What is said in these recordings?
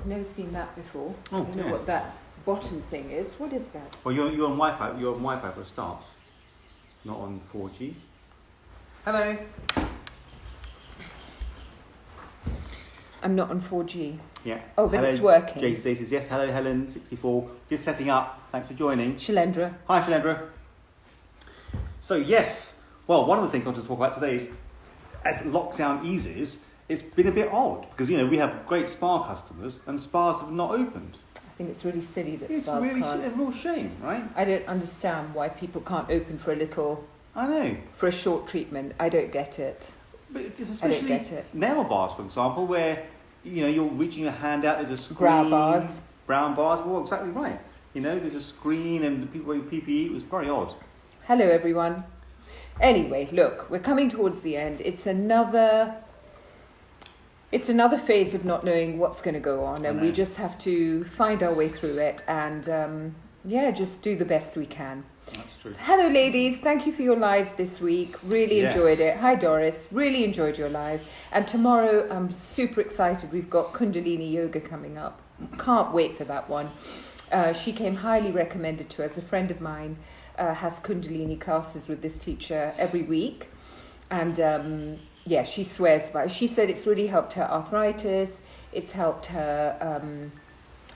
I've never seen that before. Oh, I don't know what that bottom thing is. What is that? Well, you're on Wi-Fi. You're on Wi-Fi for a start. Not on 4G. Hello. I'm not on 4G. Yeah. Oh, but hello, it's working. Jason says yes. Hello, Helen. 64. Just setting up. Thanks for joining. Shalendra. Hi, Shalendra. So yes. Well, one of the things I want to talk about today is, as lockdown eases, it's been a bit odd because we have great spa customers and spas have not opened. I think it's really silly that It's spas really can't. a real shame, right? I don't understand why people can't open for a little, I know. for a short treatment. I don't get it. But it's I don't especially get it. nail bars, for example, where you're reaching your hand out. There's a screen. Brow bars. Brown bars. Well, exactly right. There's a screen and the people wearing PPE. It was very odd. Hello, everyone. Anyway, look, we're coming towards the end. It's another phase of not knowing what's going to go on, and we just have to find our way through it and, just do the best we can. That's true. So, hello, ladies. Thank you for your live this week. Really enjoyed it. Hi, Doris. Really enjoyed your live. And tomorrow, I'm super excited. We've got Kundalini Yoga coming up. Can't wait for that one. She came highly recommended to us. A friend of mine has Kundalini classes with this teacher every week. And, she swears by it. She said it's really helped her arthritis. It's helped her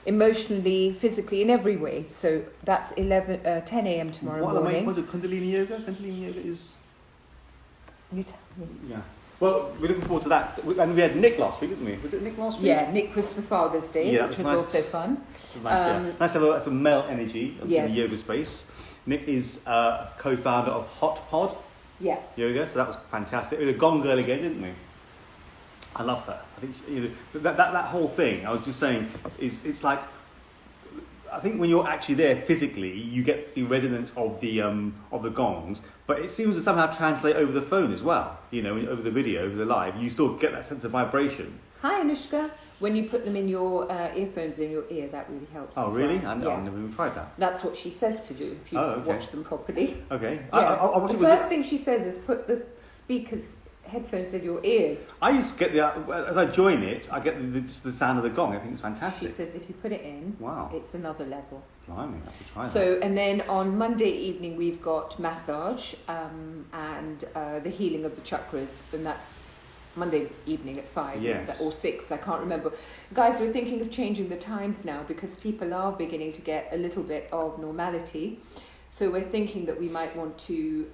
emotionally, physically, in every way. So that's 10 a.m. tomorrow morning. What is it, Kundalini Yoga? Kundalini Yoga is... You tell me. Yeah. Well, we're looking forward to that. And we had Nick last week, didn't we? Was it Nick last week? Yeah, Nick was for Father's Day, which was nice. also fun. Nice to have some male energy in the yoga space. Nick is co-founder of Hot Pod Yoga, so that was fantastic. We had a Gone Girl again, didn't we? I love her. I think that whole thing. I was just saying it's like, I think when you're actually there physically, you get the resonance of the gongs, but it seems to somehow translate over the phone as well. Over the video, over the live, you still get that sense of vibration. Hi, Anushka. When you put them in your earphones in your ear, that really helps. Oh, as really? well. I've never even tried that. That's what she says to do if you watch them properly. Okay. Yeah. The first thing she says is put the headphones in your ears. I used to get as I join it, I get the sound of the gong. I think it's fantastic. She says if you put it in, it's another level. Blimey, I have to try that. So, and then on Monday evening we've got massage and the healing of the chakras, and that's Monday evening at 5 or 6, I can't remember. Guys, we're thinking of changing the times now because people are beginning to get a little bit of normality. So we're thinking that we might want to...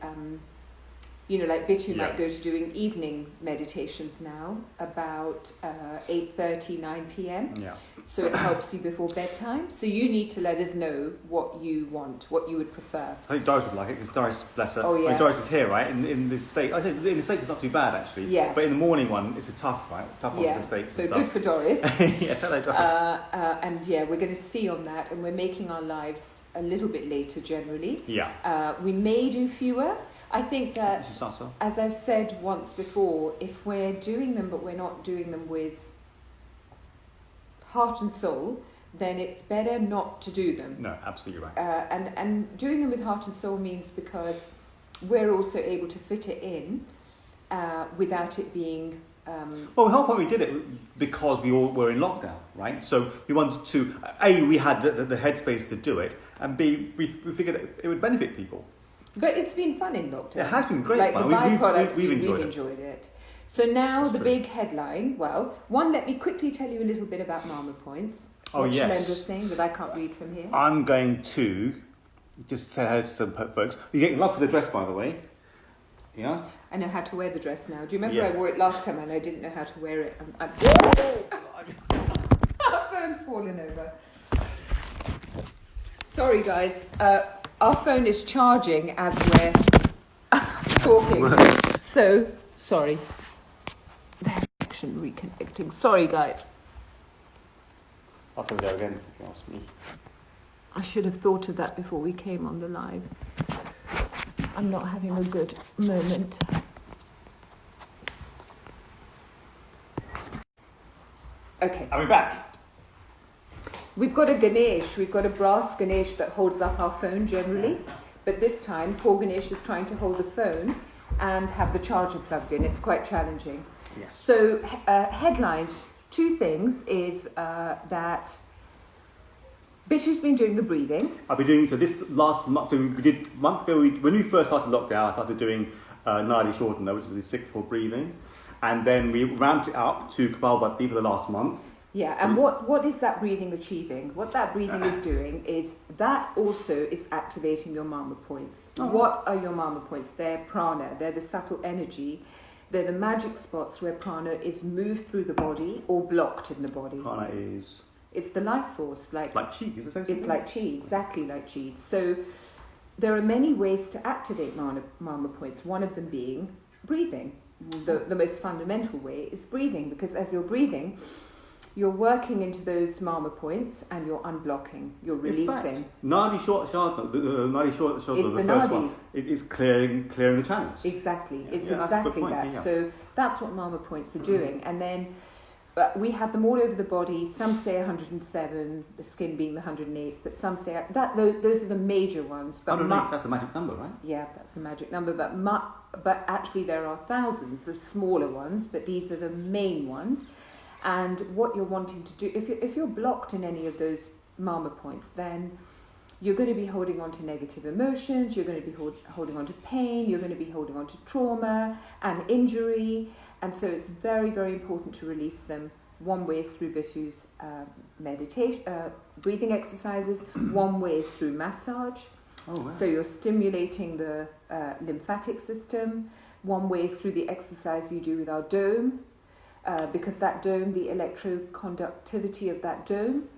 like Bittu might go to doing evening meditations now about 8:30, 9 p.m. Yeah. So it helps you before bedtime. So you need to let us know what you want, what you would prefer. I think Doris would like it because Doris, bless her. Oh, yeah. Doris is here, right? In this state. I think in the States it's not too bad actually. Yeah. But in the morning one, it's a tough one in the States. So and good stuff. for Doris. Yes, hello Doris. And we're going to see on that, and we're making our lives a little bit later generally. Yeah. We may do fewer. I think that, So. as I've said once before, if we're doing them but we're not doing them with heart and soul, then it's better not to do them. No, absolutely right. And doing them with heart and soul means because we're also able to fit it in without it being... Well, the whole point we did it because we all were in lockdown, right? So we wanted to... A, we had the headspace to do it, and B, we figured it would benefit people. But it's been fun in lockdown. It has been great fun. The byproducts, we've enjoyed it. So now That's the true. big headline. Well, one, let me quickly tell you a little bit about Mama Points. Oh, what yes. Shalendra's saying that I can't read from here. I'm going to just say hello to some folks. You're getting love for the dress, by the way. Yeah? I know how to wear the dress now. Do you remember Yeah. I wore it last time and I didn't know how to wear it? Our phone's fallen over. Sorry, guys. Our phone is charging as we're talking. So, sorry. There's connection reconnecting. Sorry, guys. I'll tell you again if you ask me. I should have thought of that before we came on the live. I'm not having a good moment. Okay. Are we back? We've got a Ganesh, we've got a brass Ganesh that holds up our phone generally, but this time poor Ganesh is trying to hold the phone and have the charger plugged in. It's quite challenging. Yes. So headlines, two things is that Bittu's been doing the breathing. I've been doing, so this last month, so we did, a month ago, when we first started lockdown, I started doing Nadi Shodhana, which is the cyclical breathing. And then we ramped it up to Kapalbhati for the last month. Yeah, and what is that breathing achieving? What that breathing is doing is that also is activating your mama points. Oh. What are your mama points? They're prana, they're the subtle energy. They're the magic spots where prana is moved through the body or blocked in the body. Prana is... It's the life force. Like chi, is it the same thing? It's like chi, exactly like chi. So there are many ways to activate mama points, one of them being breathing. The most fundamental way is breathing, because as you're breathing, you're working into those mama points and you're unblocking, you're releasing. In fact, Nadi Shodhana, the first nadis. one, it is clearing the channels. Exactly, it's exactly that. Yeah. So that's what mama points are doing. And then we have them all over the body. Some say 107, the skin being the 108, but some say that those are the major ones. But 108, that's a magic number, right? Yeah, that's a magic number. But actually there are thousands of smaller ones, but these are the main ones. And what you're wanting to do, if you're blocked in any of those mama points, then you're going to be holding on to negative emotions, you're going to be holding on to pain, you're going to be holding on to trauma and injury. And so it's very, very important to release them. One way is through Bittu's meditation, breathing exercises. One way is through massage. Oh, wow. So you're stimulating the lymphatic system. One way is through the exercise you do with our dome. Because that dome, the electroconductivity of that dome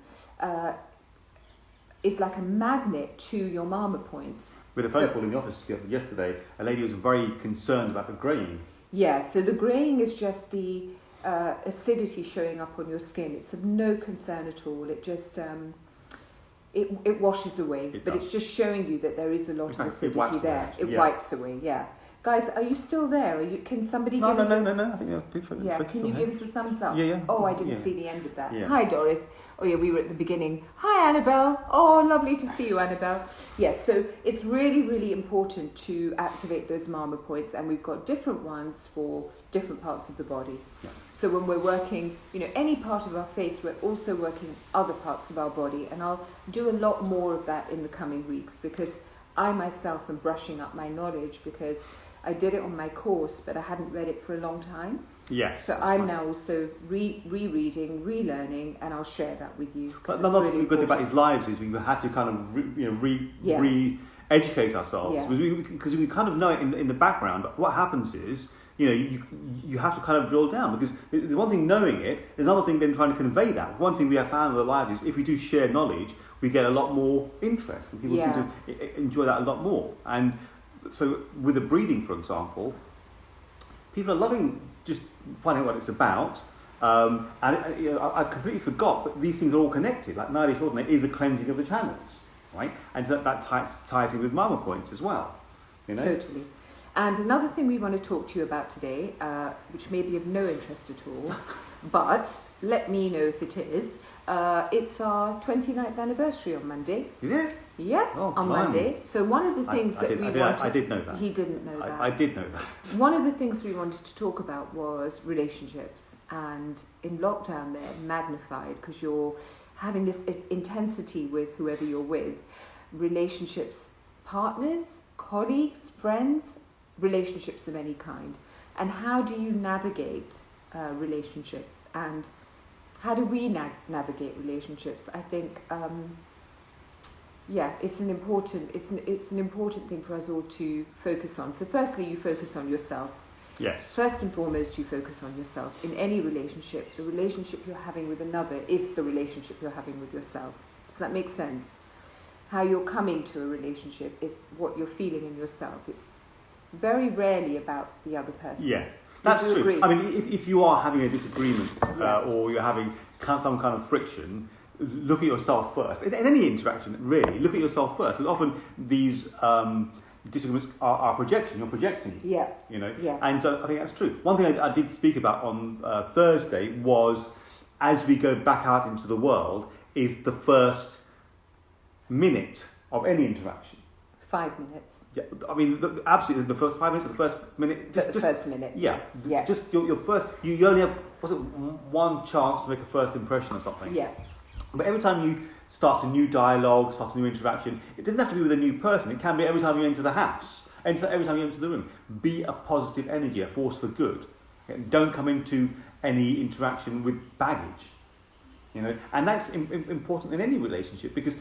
is like a magnet to your mama points. We had a phone call in the office yesterday. A lady was very concerned about the greying. Yeah, so the greying is just the acidity showing up on your skin. It's of no concern at all. It just it washes away, but it's just showing you that there is a lot of acidity there. It wipes away, yeah. Guys, are you still there? Can somebody give us... No. I think can you give us a thumbs up? Yeah. Oh, I didn't see the end of that. Yeah. Hi, Doris. Oh, yeah, we were at the beginning. Hi, Annabelle. Oh, lovely to see you, Annabelle. Yes, so it's really, really important to activate those mama points, and we've got different ones for different parts of the body. Yeah. So when we're working, any part of our face, we're also working other parts of our body, and I'll do a lot more of that in the coming weeks, because I myself am brushing up my knowledge, because I did it on my course, but I hadn't read it for a long time. Yes. So I'm now also rereading, relearning, and I'll share that with you. But another good thing about his lives is we had to kind of re-educate ourselves, because we kind of know it in the background. But what happens is, you have to kind of drill down, because there's one thing knowing it, there's another thing then trying to convey that. One thing we have found with our lives is if we do share knowledge, we get a lot more interest, and people seem to enjoy that a lot more. And so with the breathing, for example, people are loving just finding out what it's about. I completely forgot, but these things are all connected. Like Nadi Shodhana is the cleansing of the channels, right? And that ties in with mama points as well. Totally. And another thing we want to talk to you about today, which may be of no interest at all, but let me know if it is. It's our 29th anniversary on Monday. Is it? Yeah, on Monday. So one of the things I did know that. He didn't know that. I did know that. One of the things we wanted to talk about was relationships. And in lockdown they're magnified, because you're having this intensity with whoever you're with. Relationships, partners, colleagues, friends, relationships of any kind. And how do you navigate relationships, and how do we navigate relationships? I think it's an important thing for us all to focus on. So firstly, you focus on yourself. Yes. First and foremost, you focus on yourself. In any relationship, the relationship you're having with another is the relationship you're having with yourself. Does that make sense? How you're coming to a relationship is what you're feeling in yourself. It's very rarely about the other person. Yeah, that's true. Agree? I mean, if you are having a disagreement or you're having some kind of friction, look at yourself first. In any interaction, really, look at yourself first. Because often these disagreements are projection. You're projecting. Yeah. And so I think that's true. One thing I did speak about on Thursday was, as we go back out into the world, is the first minute of any interaction. 5 minutes. Yeah, I mean, absolutely, the first 5 minutes or the first minute. The first minute. Yeah. Just your first. You only have one chance to make a first impression or something. Yeah. But every time you start a new dialogue, start a new interaction, it doesn't have to be with a new person. It can be every time you enter the house, every time you enter the room. Be a positive energy, a force for good. Okay? Don't come into any interaction with baggage. And that's important in any relationship, because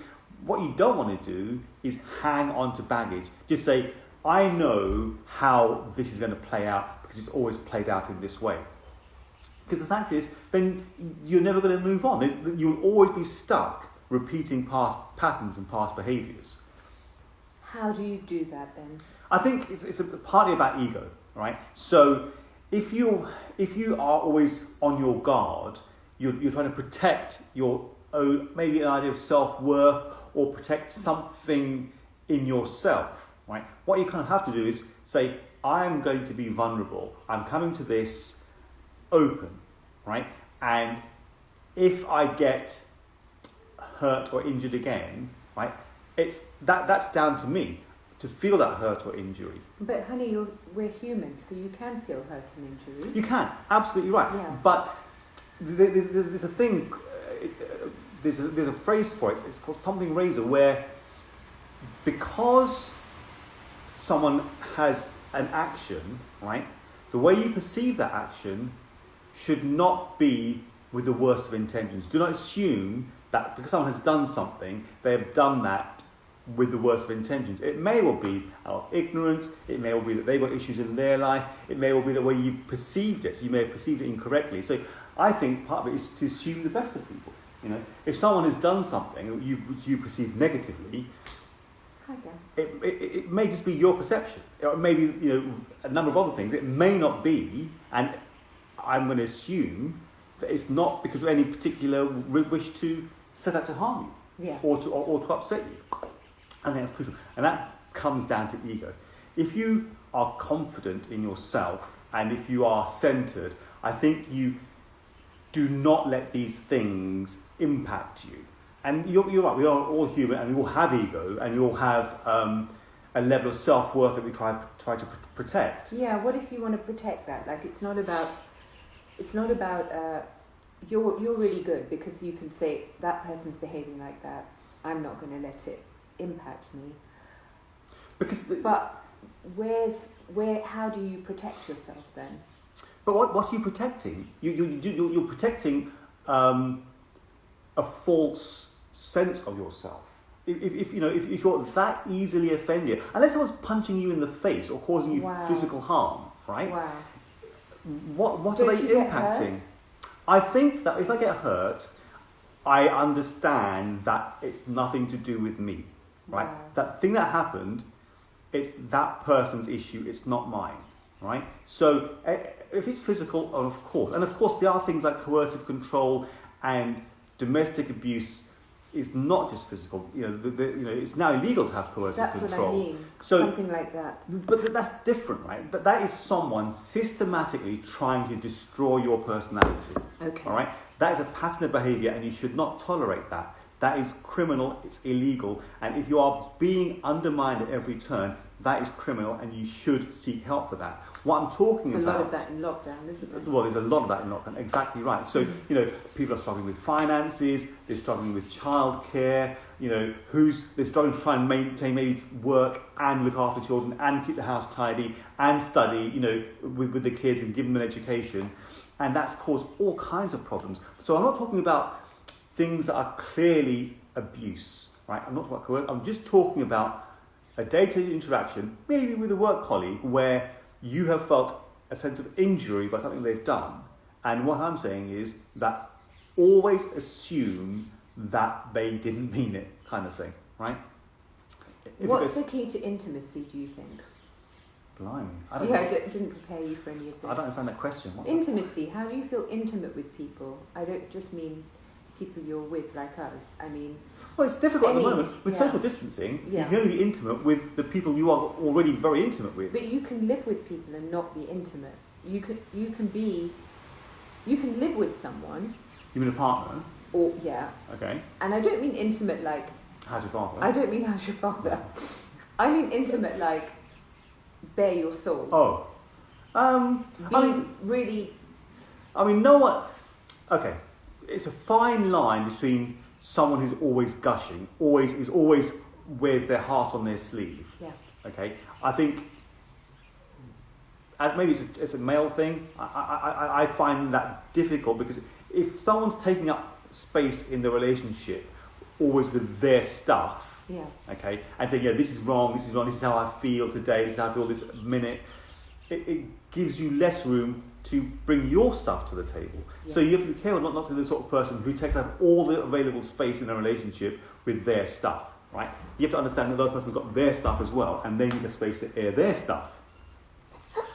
what you don't want to do is hang on to baggage. Just say, I know how this is going to play out because it's always played out in this way. Because the fact is, then you're never going to move on. You'll always be stuck repeating past patterns and past behaviours. How do you do that then? I think it's partly about ego, right? So if you are always on your guard, you're trying to protect your own, maybe an idea of self-worth, or protect something in yourself, right? What you kind of have to do is say, I'm going to be vulnerable. I'm coming to this open, right? And if I get hurt or injured again, right, that's down to me to feel that hurt or injury. But honey, we're human, so you can feel hurt and injury. You can, absolutely right. Yeah. But there's a thing, there's a phrase for it. It's called something razor, where because someone has an action, right, the way you perceive that action should not be with the worst of intentions. Do not assume that because someone has done something, they have done that with the worst of intentions. It may well be out of ignorance. It may well be that they've got issues in their life. It may well be the way you perceived it. You may have perceived it incorrectly. So I think part of it is to assume the best of people. If someone has done something which you perceive negatively, it may just be your perception. It may be a number of other things. It may not be, and I'm going to assume that it's not because of any particular wish to set out to harm you, or to upset you. I think that's crucial, and that comes down to ego. If you are confident in yourself and if you are centered, I think you do not let these things impact you. And you're right, we are all human, and we all have ego, and we all have a level of self-worth that we try to protect. Yeah, what if you want to protect that? Like, it's not about you're really good because you can say that person's behaving like that. I'm not going to let it impact me. But how do you protect yourself then? But what are you protecting? You're protecting a false sense of yourself. If you're that easily offended, unless someone's punching you in the face or causing you physical harm, right? Wow. What are they impacting? I think that if I get hurt, I understand that it's nothing to do with me, right? Wow. That thing that happened, it's that person's issue, it's not mine, right? So if it's physical, of course there are things like coercive control and domestic abuse. Is not just physical. It's now illegal to have coercive control. That's what I mean. So, something like that. But that's different, right? That is someone systematically trying to destroy your personality. Okay. All right? That is a pattern of behaviour, and you should not tolerate that. That is criminal. It's illegal. And if you are being undermined at every turn, that is criminal, and you should seek help for that. What I'm talking about... There's a lot of that in lockdown, isn't there? Well, there's a lot of that in lockdown, exactly right. So, people are struggling with finances, they're struggling with childcare, they're struggling to try and maintain maybe work and look after children and keep the house tidy and study, with the kids and give them an education. And that's caused all kinds of problems. So I'm not talking about things that are clearly abuse, right? I'm not talking about coercion. I'm just talking about a day-to-day interaction, maybe with a work colleague, where you have felt a sense of injury by something they've done. And what I'm saying is that always assume that they didn't mean it, kind of thing, right? What's the key to intimacy, do you think? Blimey. I didn't prepare you for any of this. I don't understand that question. Intimacy, how do you feel intimate with people? I don't just mean people you're with, like us. I mean... Well, it's difficult at the moment. With social distancing, you can only be intimate with the people you are already very intimate with. But you can live with people and not be intimate. You can live with someone. You mean a partner? Or, yeah. Okay. And I don't mean intimate like... How's your father? I don't mean how's your father. I mean intimate, like bare your soul. Oh. Really. I mean, no one. Okay, it's a fine line between someone who's always gushing, always wears their heart on their sleeve. Yeah. Okay, I think. As maybe it's a male thing. I find that difficult because if someone's taking up space in the relationship, always with their stuff. Yeah. Okay, and say, yeah, this is wrong. This is how I feel today. This is how I feel this minute. It gives you less room to bring your stuff to the table. Yeah. So you have to be careful not to be the sort of person who takes up all the available space in a relationship with their stuff, right? You have to understand that the other person's got their stuff as well, and they need to have space to air their stuff.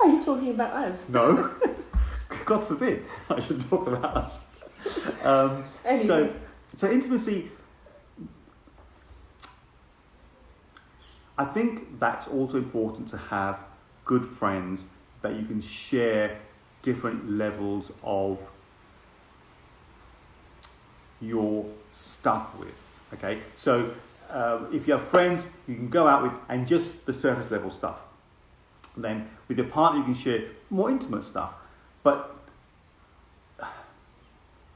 Are you talking about us? No. God forbid I should talk about us. Anyway. So intimacy, I think that's also important to have good friends that you can share different levels of your stuff with. Okay, so if you have friends you can go out with and just the surface level stuff. Then with your partner you can share more intimate stuff. But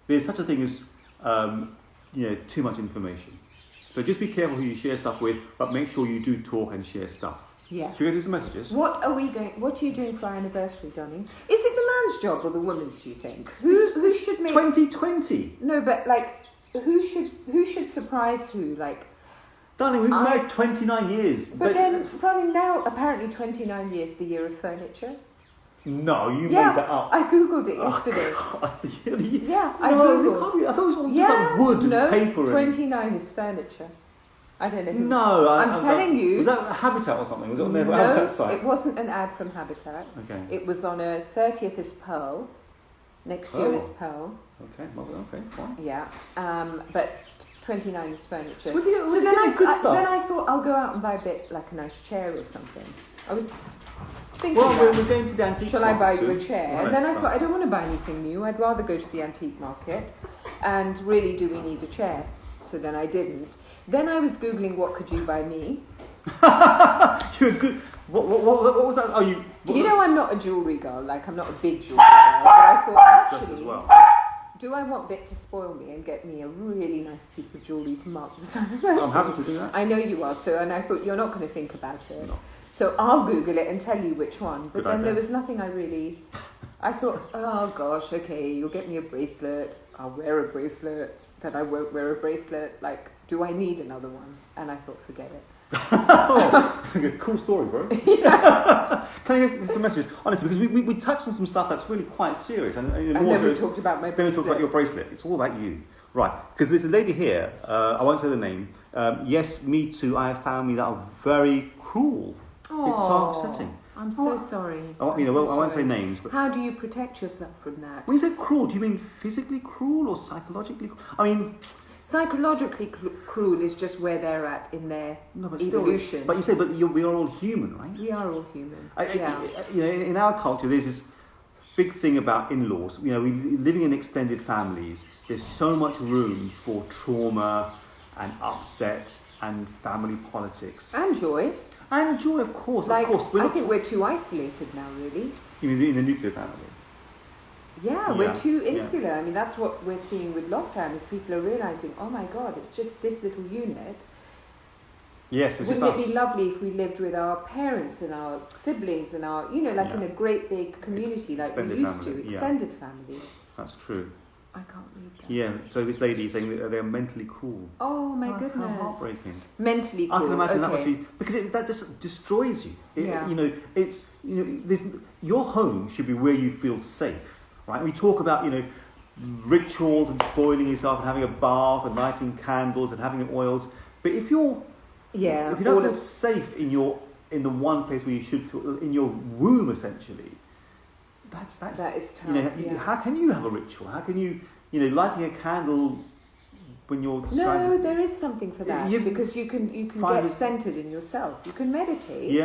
there's such a thing as too much information. So just be careful who you share stuff with, but make sure you do talk and share stuff. Yeah. Should we go through some messages? What are you doing for our anniversary, darling? Is it the man's job or the woman's, do you think? Who should make 2020? No, but like who should surprise who? Like, darling, we've been married 29 years. But then, darling, now apparently 29 years the year of furniture. No, you made that up. I googled it yesterday. I googled. I thought it was all just like wood and paper. 29 is furniture. I don't know. No, I'm telling you. Was that Habitat or something? Was it on their Habitat site? It wasn't an ad from Habitat. Okay. It was on a 30th is Pearl. Next year is Pearl. Okay, fine. Yeah, but 29 is furniture. So then I thought I'll go out and buy a bit like a nice chair or something. I was thinking. Well, we're going to the antique market. Shall I buy you a chair? Right, and then I thought I don't want to buy anything new. I'd rather go to the antique market. And really, do we need a chair? So then I didn't. Then I was googling what could you buy me. You're good. What was that? I'm not a jewellery girl. Like I'm not a big jewellery girl. But I thought actually, do I want Bit to spoil me and get me a really nice piece of jewellery to mark this anniversary? I'm happy to do that. I know you are. And I thought you're not going to think about it. No. So I'll Google it and tell you which one. But good then idea. there was nothing I thought, oh gosh, okay, you'll get me a bracelet. I'll wear a bracelet. Then I won't wear a bracelet. Like, do I need another one? And I thought, forget it. Cool story, bro. Yeah. Can I get some messages? Honestly, because we touched on some stuff that's really quite serious. And then we talked about my bracelet. Then we talked about your bracelet. It's all about you. Right. Because there's a lady here, I won't say the name. Yes, me too. I have family that are very cruel. Aww, it's so upsetting. I'm so sorry. I won't say names. But how do you protect yourself from that? When you say cruel, do you mean physically cruel or psychologically cruel? I mean... Psychologically cruel is just where they're at in their evolution. But you say, we are all human, right? We are all human. In our culture, there's this big thing about in-laws. Living in extended families, there's so much room for trauma and upset and family politics. And joy. And joy, of course. I think we're too isolated now, really. You mean in the nuclear family? Yeah, we're too insular. I mean, that's what we're seeing with lockdown, is people are realising, oh my God, it's just this little unit. Yes, it's Wouldn't it be lovely if we lived with our parents and our siblings and our, in a great big community like we used to, extended family. That's true. I can't read that. Yeah, so this lady is saying that they're mentally cruel. Oh my goodness. How heartbreaking. Mentally cruel. I can imagine that must be, because that just destroys you. Your home should be where you feel safe, right? We talk about, rituals and spoiling yourself and having a bath and lighting candles and having oils, but if you don't feel safe in the one place where you should feel, in your womb essentially, that is tough. How can you have a ritual? How can you, lighting a candle when you're No, there is something for that, because you can get centered in yourself. You can meditate. You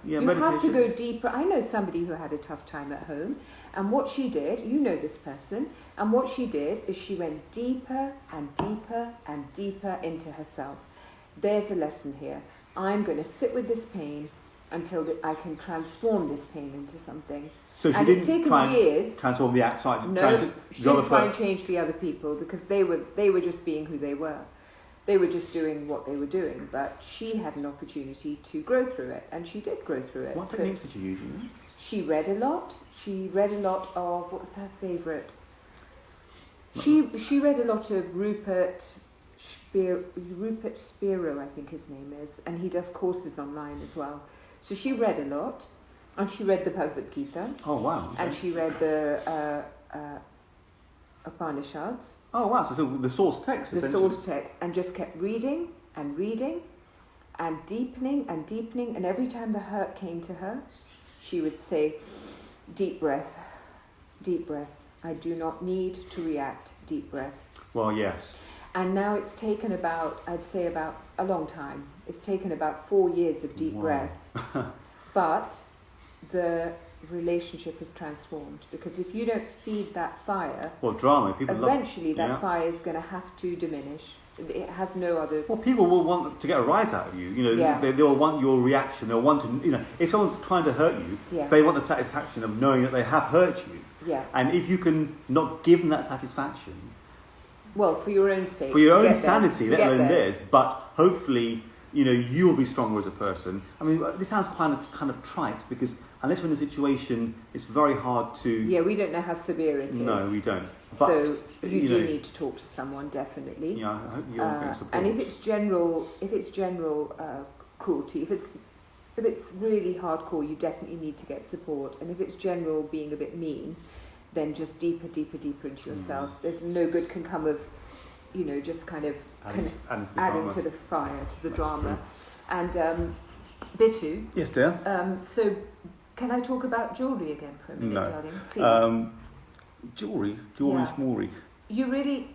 meditation. Have to go deeper. I know somebody who had a tough time at home, and what she did, you know this person, and what she did is she went deeper and deeper and deeper into herself. There's a lesson here. I'm going to sit with this pain until I can transform this pain into something. So she didn't try and transform the outside? No, she didn't try and change the other people, because they were just being who they were. They were just doing what they were doing, but she had an opportunity to grow through it, and she did grow through it. What techniques did you use? She read a lot. She read a lot of, what was her favourite? She read a lot of Rupert Spiro, I think his name is, and he does courses online as well. So she read a lot, and she read the Bhagavad Gita. Oh wow! Okay. And she read the Upanishads. Oh wow! So the source text. The source text, and just kept reading and reading, and deepening and deepening. And every time the hurt came to her, she would say, "Deep breath, deep breath. I do not need to react. Deep breath." Well, yes. And now it's taken about a long time. It's taken about 4 years of deep breath. But the relationship is transformed, because if you don't feed that fire, drama, people eventually that fire is going to have to diminish. It has no other. Well, people will want to get a rise out of you. They'll want your reaction. They'll want to. If someone's trying to hurt you, they want the satisfaction of knowing that they have hurt you. Yeah. And if you can not give them that satisfaction. Well, for your own sake. For your own sanity, let alone theirs. But hopefully, you will be stronger as a person. I mean, this sounds kind of trite, because unless you're in a situation, it's very hard to. Yeah, we don't know how severe it is. No, we don't. But, so you do need to talk to someone, definitely. Yeah, I hope you're getting support. And if it's general cruelty, if it's really hardcore, you definitely need to get support. And if it's general being a bit mean, then just deeper into yourself. There's no good can come of, just kind of adding to the fire, to the drama. True. And Bittu. Yes, dear. So, can I talk about jewellery again for a minute, darling? Please. Jewellery, schmoory. You really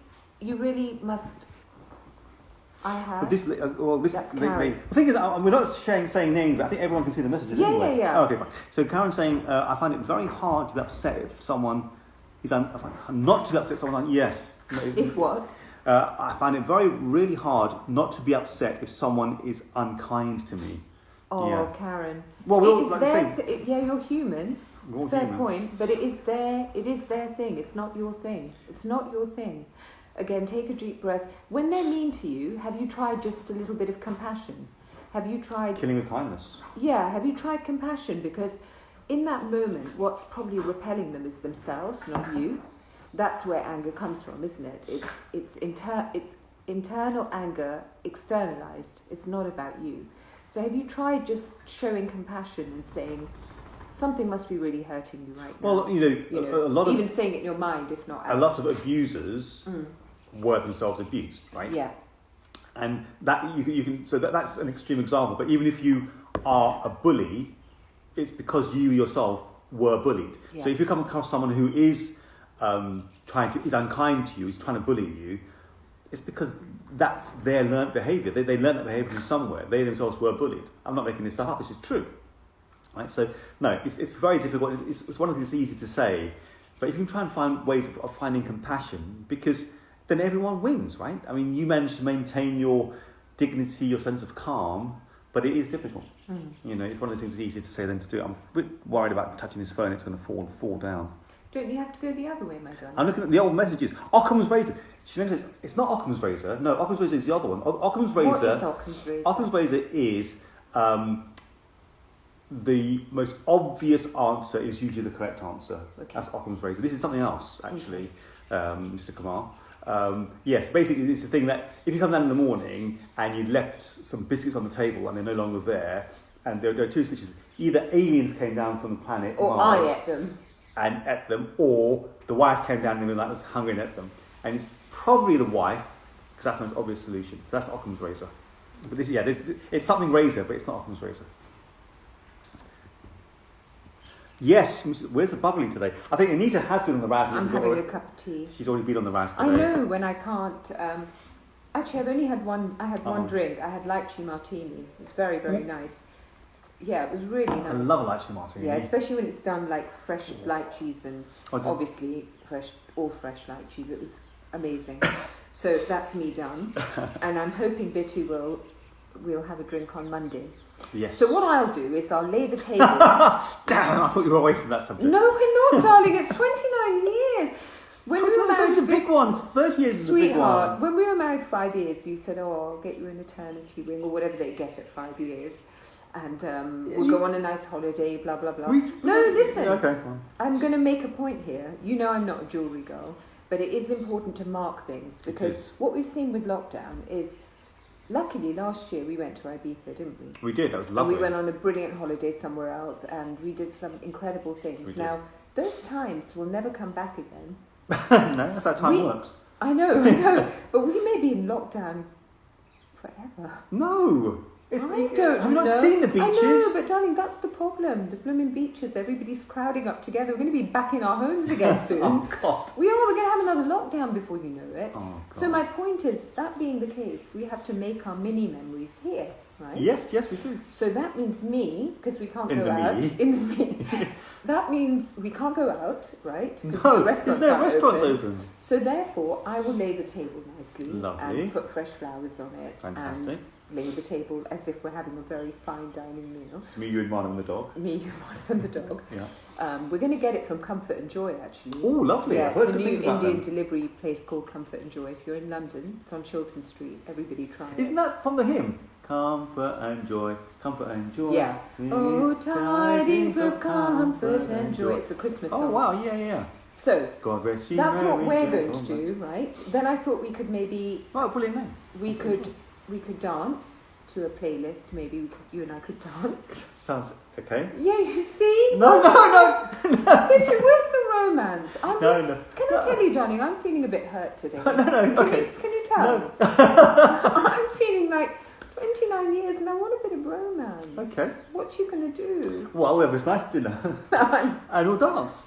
must. I have. But that's Karen. The thing is, we're not saying names, but I think everyone can see the messages anyway. Yeah. Oh, okay, fine. So Karen's saying, I find it very hard to be upset if someone is not to be upset if someone. Yes. If what? I find it really hard not to be upset if someone is unkind to me. Oh, yeah. Karen. Well, we're all like the same. You're human. Fair human. Point. But it is their thing. It's not your thing. It's not your thing. Again, take a deep breath. When they're mean to you, have you tried just a little bit of compassion? Have you tried... Killing with kindness. Yeah, have you tried compassion? Because in that moment, what's probably repelling them is themselves, not you. That's where anger comes from, isn't it? It's internal anger, externalized. It's not about you. So have you tried just showing compassion and saying, something must be really hurting you right now? Well, a lot of... Even saying it in your mind, if not out. A lot of abusers were themselves abused, right? Yeah. And that you can so that's an extreme example. But even if you are a bully, it's because you yourself were bullied. Yeah. So if you come across someone who is is unkind to you, is trying to bully you, it's because that's their learnt behaviour. They learnt that behaviour from somewhere. They themselves were bullied. I'm not making this stuff up. This is true. Right? So no, it's very difficult. It's one of the things that's easy to say, but if you can try and find ways of finding compassion, because then everyone wins, right? I mean, you manage to maintain your dignity, your sense of calm, but it is difficult. It's one of the things that's easier to say than to do. I'm a bit worried about touching this phone. It's going to fall down. Don't you have to go the other way, my darling? I'm looking at the old messages. Occam's razor. She mentions it's not Occam's razor. No, Occam's razor is the other one. Occam's razor. What is Occam's razor? Occam's razor is the most obvious answer is usually the correct answer. Okay. That's Occam's razor. This is something else, actually, Mr. Kumar. Yes, basically it's the thing that if you come down in the morning and you'd left some biscuits on the table and they're no longer there, and there are two situations: either aliens came down from the planet or Mars I ate them and ate them, or the wife came down in the middle and was hungry and ate them. And it's probably the wife, because that's the most obvious solution. So that's Occam's razor. But it's something razor, but it's not Occam's razor. Yes, where's the bubbly today? I think Anita has been on the Raz. I'm having a cup of tea. She's already been on the Raz today. I know when I can't. Actually, I've only had one. I had one drink. I had lychee martini. It was very, very nice. Yeah, it was really nice. I love a lychee martini. Yeah, especially when it's done like fresh lychees and obviously all fresh lychees. It was amazing. So that's me done, and I'm hoping Bittu will we'll have a drink on Monday. Yes. So what I'll do is I'll lay the table. Damn, I thought you were away from that subject. No, we're not, darling. It's 29 years. When we were married, the big ones. 30 years is a big one. When we were married 5 years, you said, "Oh, I'll get you an eternity ring," or whatever they get at 5 years, and we'll go on a nice holiday. Blah blah blah. Listen. Okay, fine. I'm going to make a point here. You know, I'm not a jewellery girl, but it is important to mark things because what we've seen with lockdown is. Luckily, last year we went to Ibiza, didn't we? We did. That was lovely. And we went on a brilliant holiday somewhere else, and we did some incredible things. Now, those times will never come back again. No, that's how time works. I know, but we may be in lockdown forever. No. Have you not seen the beaches? I know, but darling, that's the problem. The blooming beaches, everybody's crowding up together. We're going to be back in our homes again soon. Oh, God. We're going to have another lockdown before you know it. Oh, God. So my point is, that being the case, we have to make our mini memories here, right? Yes, we do. So that means me, because we can't In go the out. me. In the me. That means we can't go out, right? No, there's no restaurants open. So therefore, I will lay the table nicely. Lovely. And put fresh flowers on it. Fantastic. And lay the table as if we're having a very fine dining meal. It's me, you and Martin and the dog. Me, you, Martin and the dog. Yeah. We're going to get it from Comfort and Joy, actually. Oh, lovely. Yeah, I've heard it's a good new things about Indian them. delivery place called Comfort and Joy. If you're in London, it's on Chiltern Street. Everybody try it. Isn't that from the hymn? Comfort and joy, comfort and joy. Yeah. Oh, tidings of comfort and joy. It's a Christmas song. Oh, wow, yeah. So, God rest you, that's what Mary, we're going to do, right? Then I thought we could maybe... Oh, brilliant name. We could dance to a playlist. Maybe you and I could dance. Sounds okay. Yeah, you see? No. Bitchy, where's the romance? No. Can I tell you, darling, I'm feeling a bit hurt today. No, okay. Can you tell? No. I'm feeling like 29 years and I want a bit of romance. Okay. What you going to do? Well, we'll have this nice dinner. And we'll dance,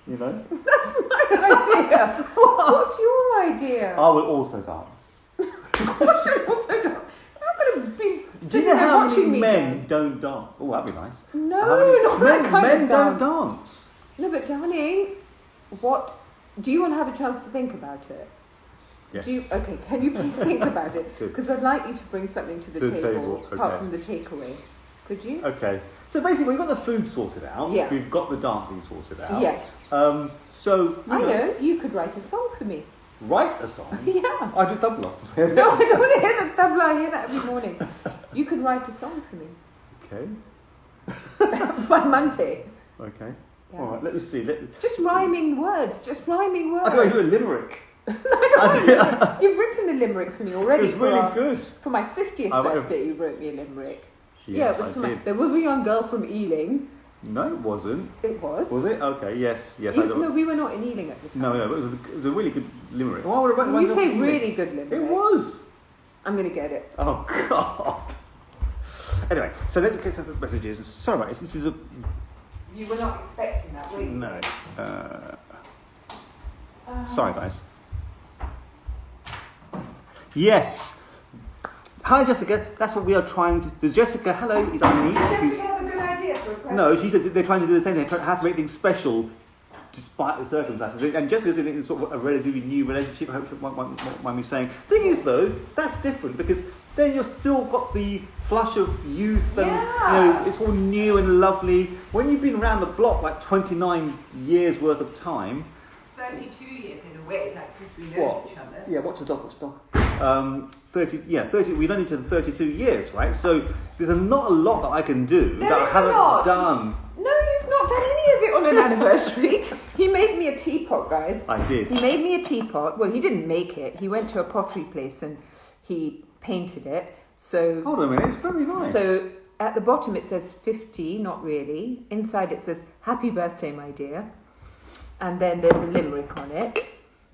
you know. That's my idea. What's your idea? I will also dance. What should also dance? I'm going to be Do sitting you know there how watching many me men dance. don't dance? Oh, that'd be nice. No, not that kind men of don't dance. dance. No, but darling, what... Do you want to have a chance to think about it? Yes. Okay, can you please think about it? Because I'd like you to bring something to the table apart from the takeaway. Could you? Okay. So basically, we've got the food sorted out. Yeah. We've got the dancing sorted out. Yeah. So, I know, you could write a song for me. Write a song? Yeah. I do tabla. No, I don't want to hear the tabla. I hear that every morning. You could write a song for me. Okay. By Monday. Okay. Yeah. All right, let me see. Just rhyming words. I can do a limerick. You've written a limerick for me already. It was really good. For my 50th birthday, you wrote me a limerick. Yes, it was I did. There was a young girl from Ealing. No, it wasn't. It was. Was it? Okay, yes. I got No, we were not in Ealing at the time. No, it was a really good limerick. Why would I write You say really good limerick. It was. I'm going to get it. Oh, God. Anyway, so let's get to the messages. Sorry about this. This is a... You were not expecting that, were you? No. Sorry, guys. Yes. Hi, Jessica. That's what we are trying to... There's Jessica. Hello, is our niece. Does she have a good idea for a present? No, she said they're trying to do the same thing. How to make things special despite the circumstances. And Jessica's in sort of a relatively new relationship. I hope she won't mind me saying. Thing is, though, that's different because then you've still got the flush of youth and you know, it's all new and lovely. When you've been around the block like 29 years worth of time... 32 years in a way, like since we know each other. Yeah, watch the dog. 30, we've known each other 32 years, right? So there's not a lot that I can do that I haven't done. No, you've not done any of it on an anniversary. He made me a teapot, guys. I did. He made me a teapot. Well, he didn't make it. He went to a pottery place and he painted it. So hold on a minute, it's very nice. So at the bottom it says 50, not really. Inside it says, "Happy birthday, my dear." And then there's a limerick on it.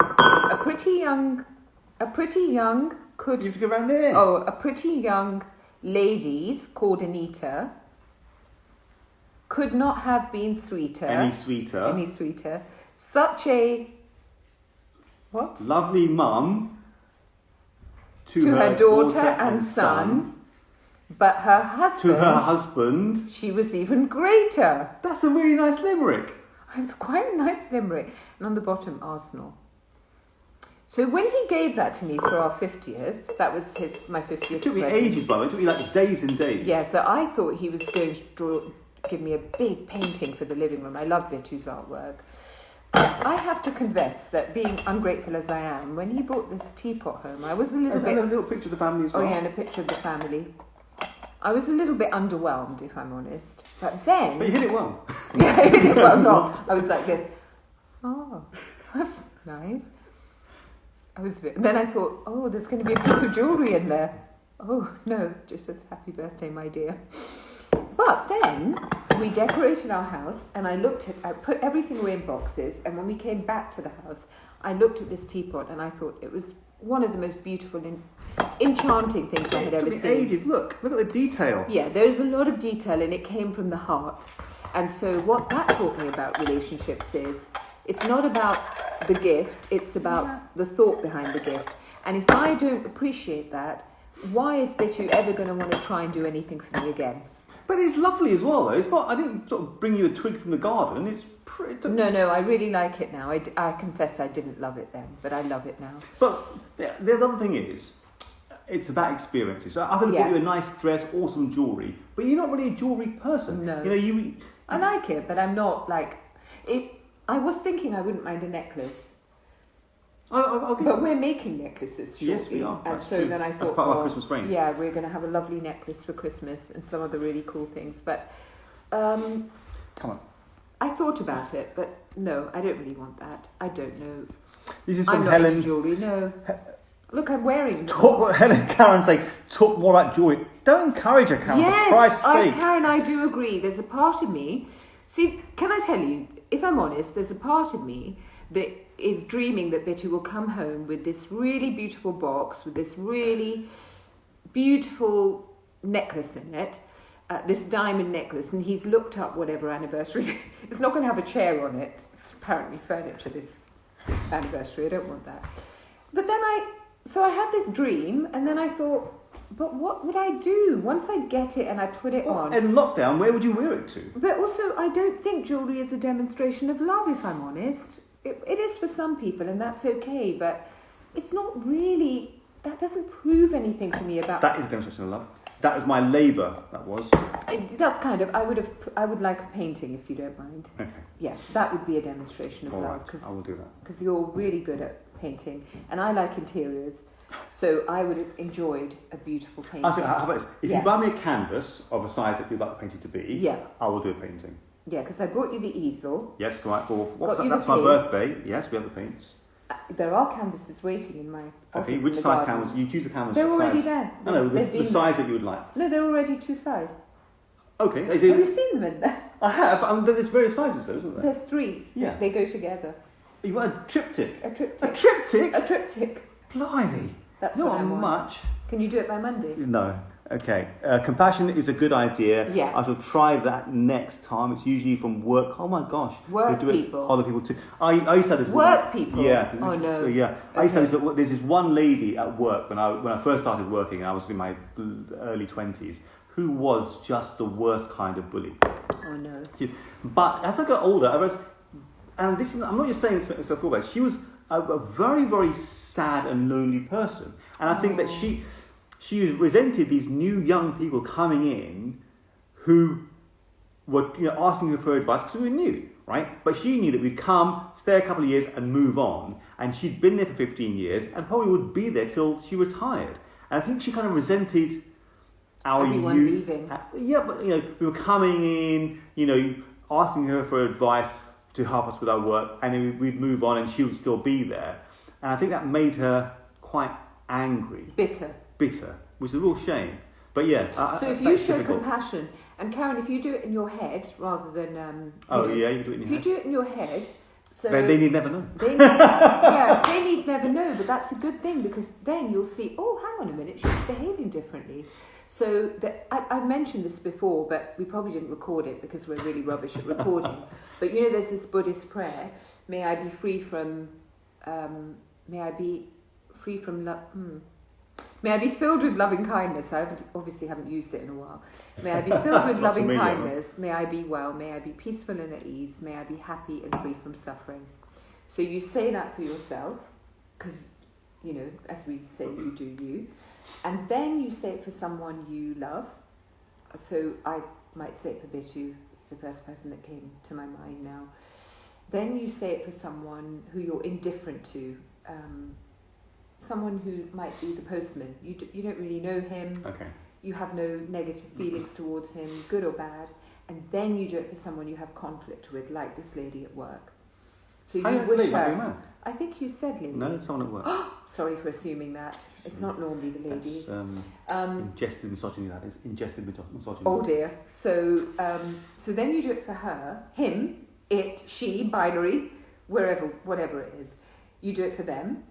A pretty young could... You have to go around there. Oh, a pretty young ladies called Anita could not have been sweeter. Any sweeter. Such a... What? Lovely mum to her daughter and son. But her husband... To her husband... She was even greater. That's a really nice limerick. It's quite a nice limerick. And on the bottom, Arsenal. So when he gave that to me for our 50th, that was my 50th. It took me present. ages, by the way. It took me like days and days. Yeah, so I thought he was going to give me a big painting for the living room. I love Bittu's artwork. I have to confess that being ungrateful as I am, when he brought this teapot home, I was a little bit... And a little picture of the family as well. Oh yeah, and a picture of the family. I was a little bit underwhelmed, if I'm honest. But then... But you hit it well. Yeah, I hit it well. Not. I was like this. Oh, that's nice. I was a bit... Then I thought, oh, there's going to be a piece of jewellery in there. Oh, no, just says happy birthday, my dear. But then we decorated our house and I put everything away in boxes, and when we came back to the house, I looked at this teapot and I thought it was one of the most beautiful and enchanting things I had ever seen. It took me ages. Look at the detail. Yeah, there's a lot of detail and it came from the heart. And so what that taught me about relationships is it's not about the gift, it's about the thought behind the gift. And if I don't appreciate that, why is Bittu ever going to want to try and do anything for me again? But it's lovely as well, though. It's not. I didn't sort of bring you a twig from the garden. It's pretty. No, I really like it now. I confess I didn't love it then, but I love it now. But the other thing is, it's about experiences. So I could have bought you a nice dress, awesome jewellery, but you're not really a jewellery person. No. I like it, but I'm not like it. I was thinking I wouldn't mind a necklace. But we're making necklaces shortly. Yes, we are. And That's so true. then I thought, that's part of our Christmas range. Yeah, we're going to have a lovely necklace for Christmas and some other really cool things. But come on. I thought about it, but no, I don't really want that. I don't know. This is from I'm not Helen. into jewellery. No. Look, I'm wearing. Karen say, talk more about jewellery. Don't encourage her, Karen. Yes, for Christ's sake. Karen, I do agree. There's a part of me. See, can I tell you? If I'm honest, there's a part of me that is dreaming that Bittu will come home with this really beautiful box, with this really beautiful necklace in it, this diamond necklace, and he's looked up whatever anniversary. It's not going to have a chair on it. It's apparently furniture this anniversary. I don't want that. But then I had this dream, and then I thought, but what would I do once I get it and I put it on? In lockdown, where would you wear it to? But also, I don't think jewellery is a demonstration of love, if I'm honest. It is for some people, and that's okay, but it's not really... That doesn't prove anything to me about... That is a demonstration of love. That was my labour, that was. That's kind of... I would like a painting, if you don't mind. Okay. Yeah, that would be a demonstration of love. Right, I will do that. Because you're really good at painting, and I like interiors, so I would have enjoyed a beautiful painting. How about this? If you buy me a canvas of a size that you'd like the painting to be, I will do a painting. Yeah, because I brought you the easel. Yes, right, that's my birthday. Yes, we have the paints. There are canvases waiting in my office. Okay, which size canvas? You choose a canvas. They're already there. No, the size that you would like. No, they're already 2 size. Okay. Have you seen them in there? I have. There's various sizes though, isn't there? There's 3. Yeah. They go together. You want a triptych? A triptych. A triptych? A triptych. Blimey. That's not what I want. Much. Can you do it by Monday? No. Okay. Compassion is a good idea. Yeah. I shall try that next time. It's usually from work. Oh my gosh. Work do people. It other people too. I used to have this work people. Yeah. Oh no. So, yeah. I used to have this. There's this one lady at work when I first started working. I was in my early 20s. Who was just the worst kind of bully. Oh no. But as I got older, I realized, and this is, I'm not just saying this to make myself feel bad. She was a very, very sad and lonely person, and I think that she resented these new young people coming in who were asking her for advice because we were new, right? But she knew that we'd come, stay a couple of years, and move on. And she'd been there for 15 years, and probably would be there till she retired. And I think she kind of resented our everyone youth. Leaving. Yeah, but we were coming in, asking her for advice to help us with our work, and then we'd move on, and she would still be there. And I think that made her quite angry, bitter, which is a real shame. But yeah. So if you show compassion, and Karen, if you do it in your head rather than you can do it in your head. If you do it in your head. So they need never know. They need never know, but that's a good thing because then you'll see, oh, hang on a minute, she's behaving differently. So I mentioned this before, but we probably didn't record it because we're really rubbish at recording. But there's this Buddhist prayer, may I be free from May I be filled with loving kindness. I obviously haven't used it in a while. May I be filled with loving kindness. May I be well. May I be peaceful and at ease. May I be happy and free from suffering. So you say that for yourself, because as we say, you do you. And then you say it for someone you love. So I might say it for Bittu. It's the first person that came to my mind now. Then you say it for someone who you're indifferent to. Someone who might be the postman. You don't really know him. Okay. You have no negative feelings towards him, good or bad. And then you do it for someone you have conflict with, like this lady at work. So you wish her. I think you said lady. No, it's someone at work. Sorry for assuming that. It's not normally the ladies. Ingested misogyny, that is. Ingested misogyny. Oh dear. So then you do it for her, him, it, she, binary, whatever it is. You do it for them,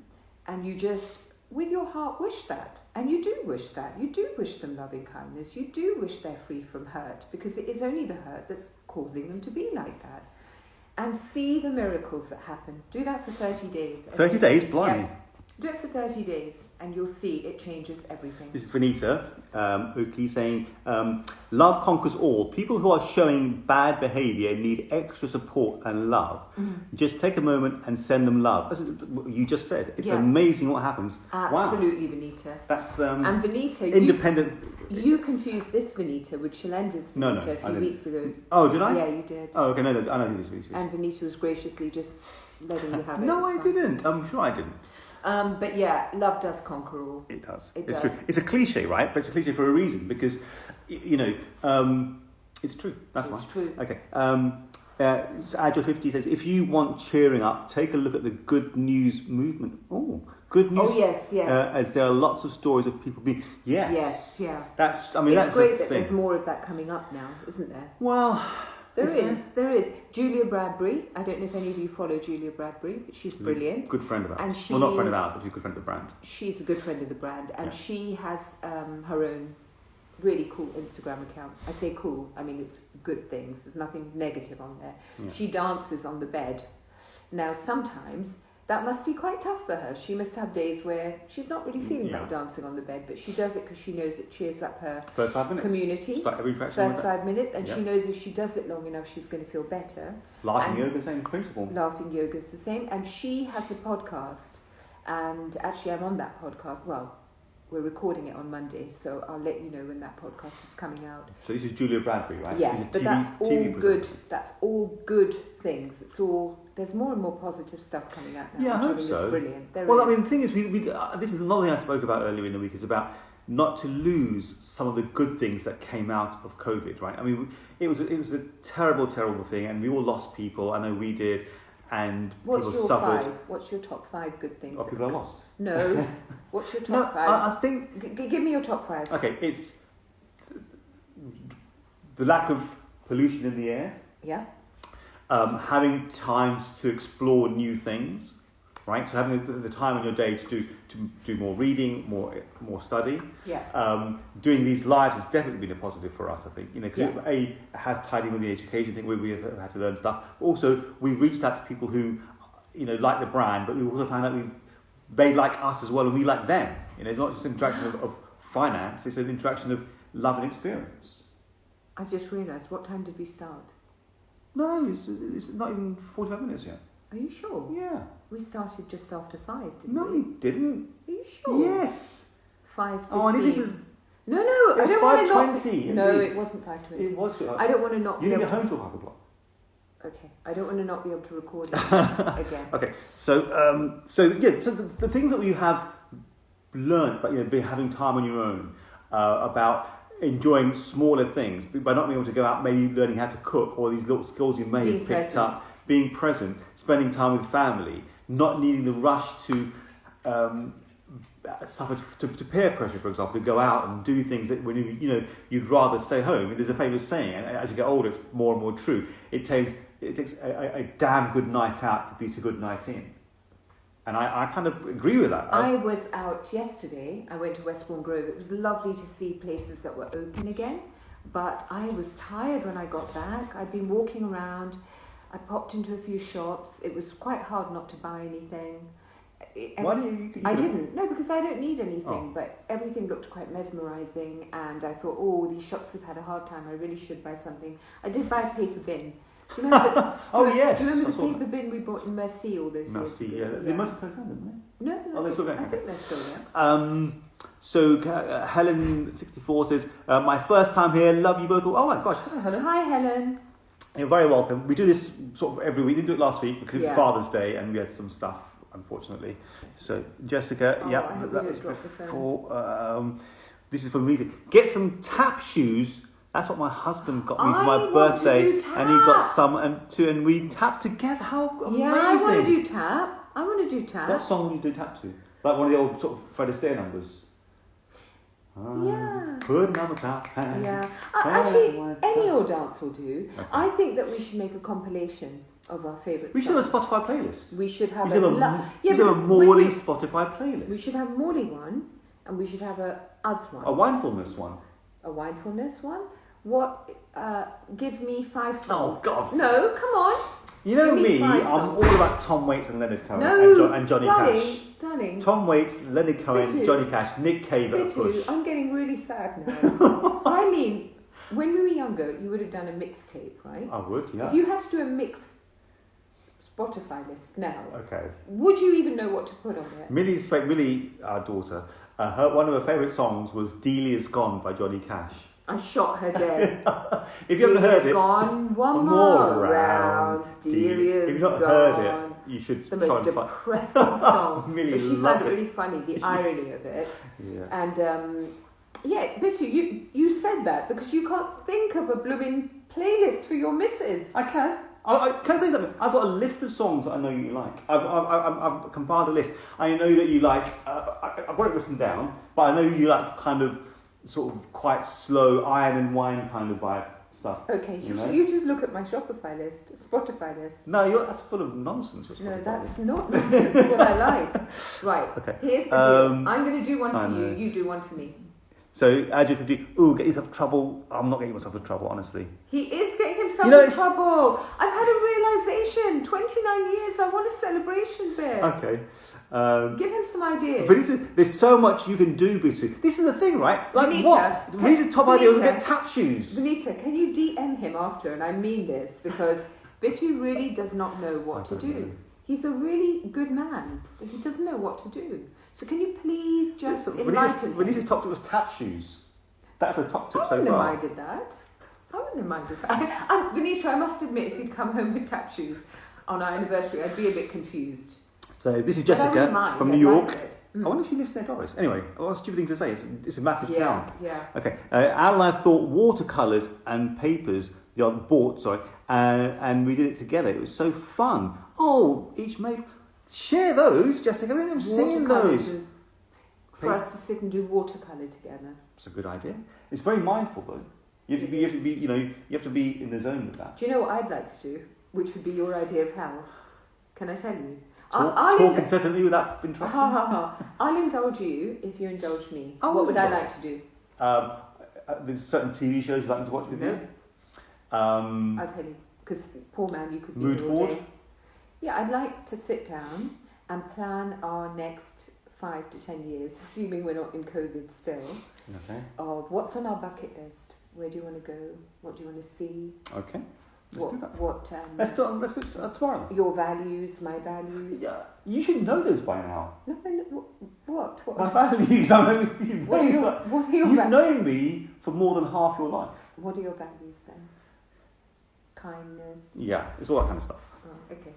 and you just, with your heart, wish that. And you do wish that. You do wish them loving kindness. You do wish they're free from hurt, because it is only the hurt that's causing them to be like that. And see the miracles that happen. Do that for 30 days. 30 days? Blimey. Yeah. Do it for 30 days and you'll see it changes everything. This is Vanita Oakley saying, love conquers all. People who are showing bad behaviour need extra support and love. Just take a moment and send them love. That's what you just said. It's amazing what happens. Absolutely, wow. Vanita. That's and Vanita, independent. You confused this Vanita with Shailendra's Vanita a few weeks ago. Oh, did I? Yeah, you did. Oh, okay, no, I know who this is. And Vanita was graciously just letting you have it. No, I didn't. I'm sure I didn't. But yeah, love does conquer all. It does. It's true. It's a cliche, right? But it's a cliche for a reason, because, it's true. That's why. It's true. Okay. Agile 50 says, if you want cheering up, take a look at the good news movement. Oh, good news. Oh, yes. As there are lots of stories of people being... Yes. Yeah. That's it's great that thing. there's more of that coming up now, isn't there? Well... There is. Julia Bradbury. I don't know if any of you follow Julia Bradbury, but she's brilliant. Good friend of ours. And well, not friend of ours, but she's a good friend of the brand. She's a good friend of the brand. And she has her own really cool Instagram account. I say cool, I mean it's good things. There's nothing negative on there. Yeah. She dances on the bed. Now, sometimes... that must be quite tough for her. She must have days where she's not really feeling like dancing on the bed, but she does it because she knows it cheers up her first 5 minutes. Community. Start every interaction first 5 minutes, and she knows if she does it long enough, she's going to feel better. Laughing yoga, same principle. Laughing yoga is the same, and she has a podcast, and actually I'm on that podcast. Well, we're recording it on Monday, so I'll let you know when that podcast is coming out. So this is Julia Bradbury, right? Yeah, but that's all good. That's all good things. It's all. There's more and more positive stuff coming out now. Yeah, I hope so. Brilliant. I mean, the thing is, this is another thing I spoke about earlier in the week, is about not to lose some of the good things that came out of COVID, right? I mean, it was a terrible, terrible thing, and we all lost people. I know we did, and people suffered. What's your top 5 good things? Oh, people are lost. No. What's your top 5? I think... Give me your top 5. Okay, it's the lack of pollution in the air. Yeah. Having times to explore new things, right? So having the time in your day to do more reading, more study. Yeah. Doing these lives has definitely been a positive for us, I think. Because it has tied in with the education thing where we have had to learn stuff. Also, we've reached out to people who, like the brand, but we also found out they like us as well, and we like them. It's not just an interaction of finance; it's an interaction of love and experience. I've just realised. What time did we start? No, it's not even 45 minutes yet. Are you sure? Yeah. We started just after 5, didn't we? No, we didn't. Are you sure? Yes. 5:15. Oh, and this is... No, I don't want to not... 5:20. No, it wasn't 5:20. It was... I don't want to not... You didn't get home till 5:00. Okay. I don't want to not be able to record it again. Okay. So the things that you have learned, but having time on your own, about enjoying smaller things, by not being able to go out, maybe learning how to cook, or these little skills you may have picked up, being present, spending time with family, not needing the rush to suffer to peer pressure, for example, to go out and do things that when you'd rather stay home. There's a famous saying, and as you get older, it's more and more true. It takes a damn good night out to beat a good night in. And I kind of agree with that. I was out yesterday. I went to Westbourne Grove. It was lovely to see places that were open again. But I was tired when I got back. I'd been walking around. I popped into a few shops. It was quite hard not to buy anything. Why didn't you? I didn't. No, because I don't need anything. But everything looked quite mesmerising. And I thought, these shops have had a hard time. I really should buy something. I did buy a paper bin. Do you remember yes. Do you remember the paper bin we bought in Merci all those years ago? Yeah. They must have closed down, didn't they? No, they're still going. I think they're still there. So Helen64 says, my first time here, love you both. Oh my gosh, hello Helen. Hi Helen. You're very welcome. We do this sort of every week. We didn't do it last week because it was Father's Day and we had some stuff, unfortunately. So Jessica, that was before. This is from Rita. Get some tap shoes. That's what my husband got me for my birthday, and he got some and we tap together. How amazing! Yeah, I want to do tap. What song would you do tap to? Like one of the old sort of Fred Astaire numbers. Put on the tap hand. Yeah. Actually, any old dance will do. Okay. I think that we should make a compilation of our favourite songs. We should have a Spotify playlist. We should have a Morley Spotify playlist. We should have a Morley one, and we should have a Us one. A Mindfulness one. A Mindfulness one? What? Give me 5 songs. Oh, God. No, come on. You know me, I'm all about Tom Waits and Leonard Cohen and Johnny Cash. Darling. Tom Waits, Leonard Cohen, Bittu, Johnny Cash, Nick Cave at a push. I'm getting really sad now. I mean, when we were younger, you would have done a mixtape, right? I would, yeah. If you had to do a mix Spotify list now, okay, would you even know what to put on it? Millie, our daughter, one of her favourite songs was "Delia's Gone" by Johnny Cash. I shot her dead. If you haven't heard it, gone one more round. Delia's if you've not gone. heard it, you should. It's the most depressing song. Millie but she loved found it really funny, the irony of it. Yeah. And Bittu, you said that because you can't think of a blooming playlist for your missus. I can. Can I tell you something? I've got a list of songs that I know you like. I've compiled a list. I know that you like. I've got it written down, but I know you like kind of sort of quite slow iron and wine kind of vibe stuff. Okay, you just look at my Spotify list. No, that's full of nonsense. No, that's not nonsense. What I like. Right. Okay. Here's the deal. I'm going to do one for you. You do one for me. So, Adrian could do, get yourself in trouble. I'm not getting myself in trouble, honestly. He is getting himself in trouble. I've had a realisation. 29 years. I want a celebration bit. Okay. Give him some ideas. But there's so much you can do, Bittu. This is the thing, right? Like Vanita's top idea was to get tap shoes. Vanita, can you DM him after? And I mean this because Bittu really does not know what to do. He's a really good man, but he doesn't know what to do. So can you please just enlighten him? Vanita's top tip was tap shoes. That's a top tip so far. I wouldn't have minded that. Vanita, I must admit, if you'd come home with tap shoes on our anniversary, I'd be a bit confused. So this is Jessica from New York. I wonder if she lives near Doris. Anyway, what a stupid thing to say. It's a massive town. Yeah. Okay. Al and I thought watercolours and papers, and we did it together. It was so fun. Oh, each made... Share those, Jessica. We haven't seen those. For us to sit and do watercolour together. It's a good idea. It's very mindful, though. You have to be in the zone with that. Do you know what I'd like to do? Which would be your idea of hell? Can I tell you? Talk incessantly without interruption. I'll indulge you if you indulge me. What would I like to do? There's certain TV shows you'd like me to watch with you. I'll tell you, because poor man, you could be mood board. Yeah, I'd like to sit down and plan our next 5 to 10 years, assuming we're not in COVID still. Okay. Of what's on our bucket list? Where do you want to go? What do you want to see? Okay. Let's do that. Let's do it tomorrow. Your values, my values. Yeah, you should know those by now. No, what? My values. I know what are your values? You've known me for more than half your life. What are your values then? Kindness. Yeah, it's all that kind of stuff. Oh, okay.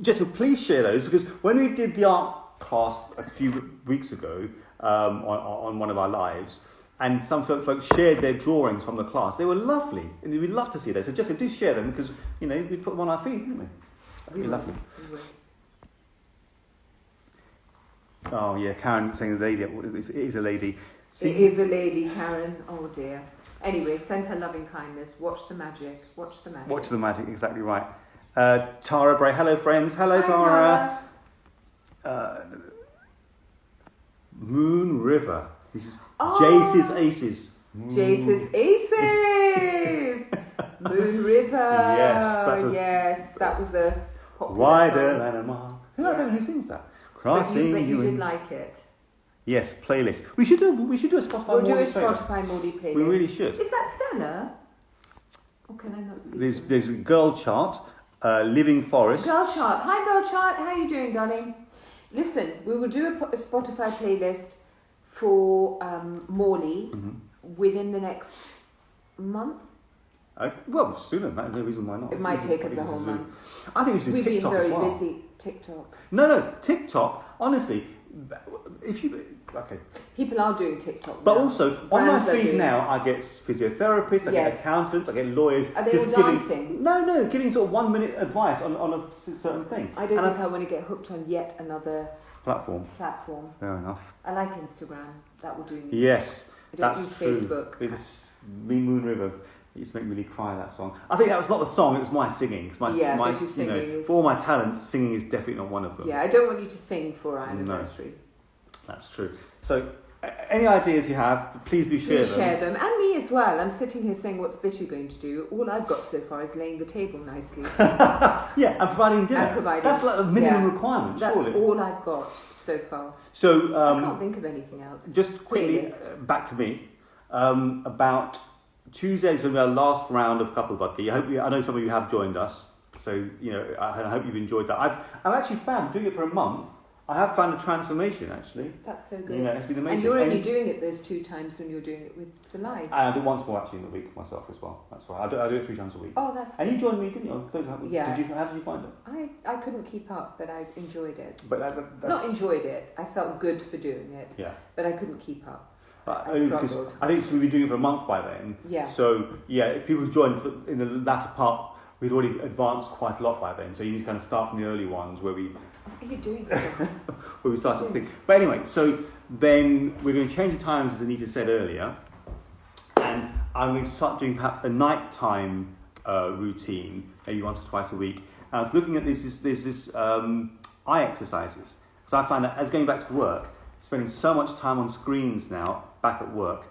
Jessica, please share those because when we did the art class a few weeks ago on one of our lives, and some folks shared their drawings from the class, they were lovely, and we'd love to see those. So Jessica, do share them because we put them on our feed, didn't we? That'd be lovely. Oh yeah, Karen saying the lady. It is a lady. See, it is a lady, Karen. Oh dear. Anyway, send her loving kindness. Watch the magic. Watch the magic. Exactly right. Tara Bray. Hello, friends. Hello, Hi, Tara. Moon River. This is Jace's Aces. Jace's Aces. Moon River. Yes, that was a popular Wider song. than a mile. Who sings that? Crossing. But you did like it. Yes, playlist. We should do a Spotify. We'll do a Spotify Morley playlist. We really should. Is that Stella? Or can I not see There's a girl chart, Living Forest. Girl chart. Hi, girl chart. How are you doing, darling? Listen, we will do a Spotify playlist for Morley within the next month. Well, sooner. That's no reason why not. It might take us a whole month. I think we should do TikTok as well. We've been very busy. TikTok. No, TikTok. Honestly, if you people are doing TikTok. But now. also on my feed now, I get physiotherapists, I get accountants, I get lawyers. Are they all dancing? No, giving sort of 1 minute advice on a certain thing. I don't think I want to get hooked on yet another platform. Fair enough. I like Instagram. That will do me. Yes, I don't that's use true. Facebook. There's a Moon River. It used to make me really cry, that song. I think that was not the song, it was my singing. It's my for all my talents, singing is definitely not one of them. Yeah, I don't want you to sing for our anniversary. No, that's true. So, any ideas you have, please do share them. Please share them. And me as well. I'm sitting here saying, what's Bittu going to do? All I've got so far is laying the table nicely. Yeah, and providing dinner. That's like a minimum requirement, surely. That's all I've got so far. So, I can't think of anything else. Just quickly, back to me. About Tuesday's going to be our last round of Couple Buddy. I know some of you have joined us, so I hope you've enjoyed that. I've actually found, doing it for a month, I have found a transformation actually. That's so good. It's been amazing. And you're only doing it those 2 times when you're doing it with the live. I do once more actually in the week myself as well. That's right. I do it 3 times a week. Oh, that's good. And you joined me, didn't you? Yeah. How did you find it? I couldn't keep up, but I enjoyed it. But not enjoyed it. I felt good for doing it. Yeah. But I couldn't keep up. I struggled. I think we've been doing it for a month by then. Yeah. So if people joined in the latter part, we'd already advanced quite a lot by then. So you need to kind of start from the early ones where we. What are you doing? Where we started to think. But anyway, so then we're going to change the times, as Anita said earlier, and I'm going to start doing perhaps a nighttime routine, maybe once or twice a week. And I was looking at this eye exercises. So I find that as going back to work, spending so much time on screens now, back at work,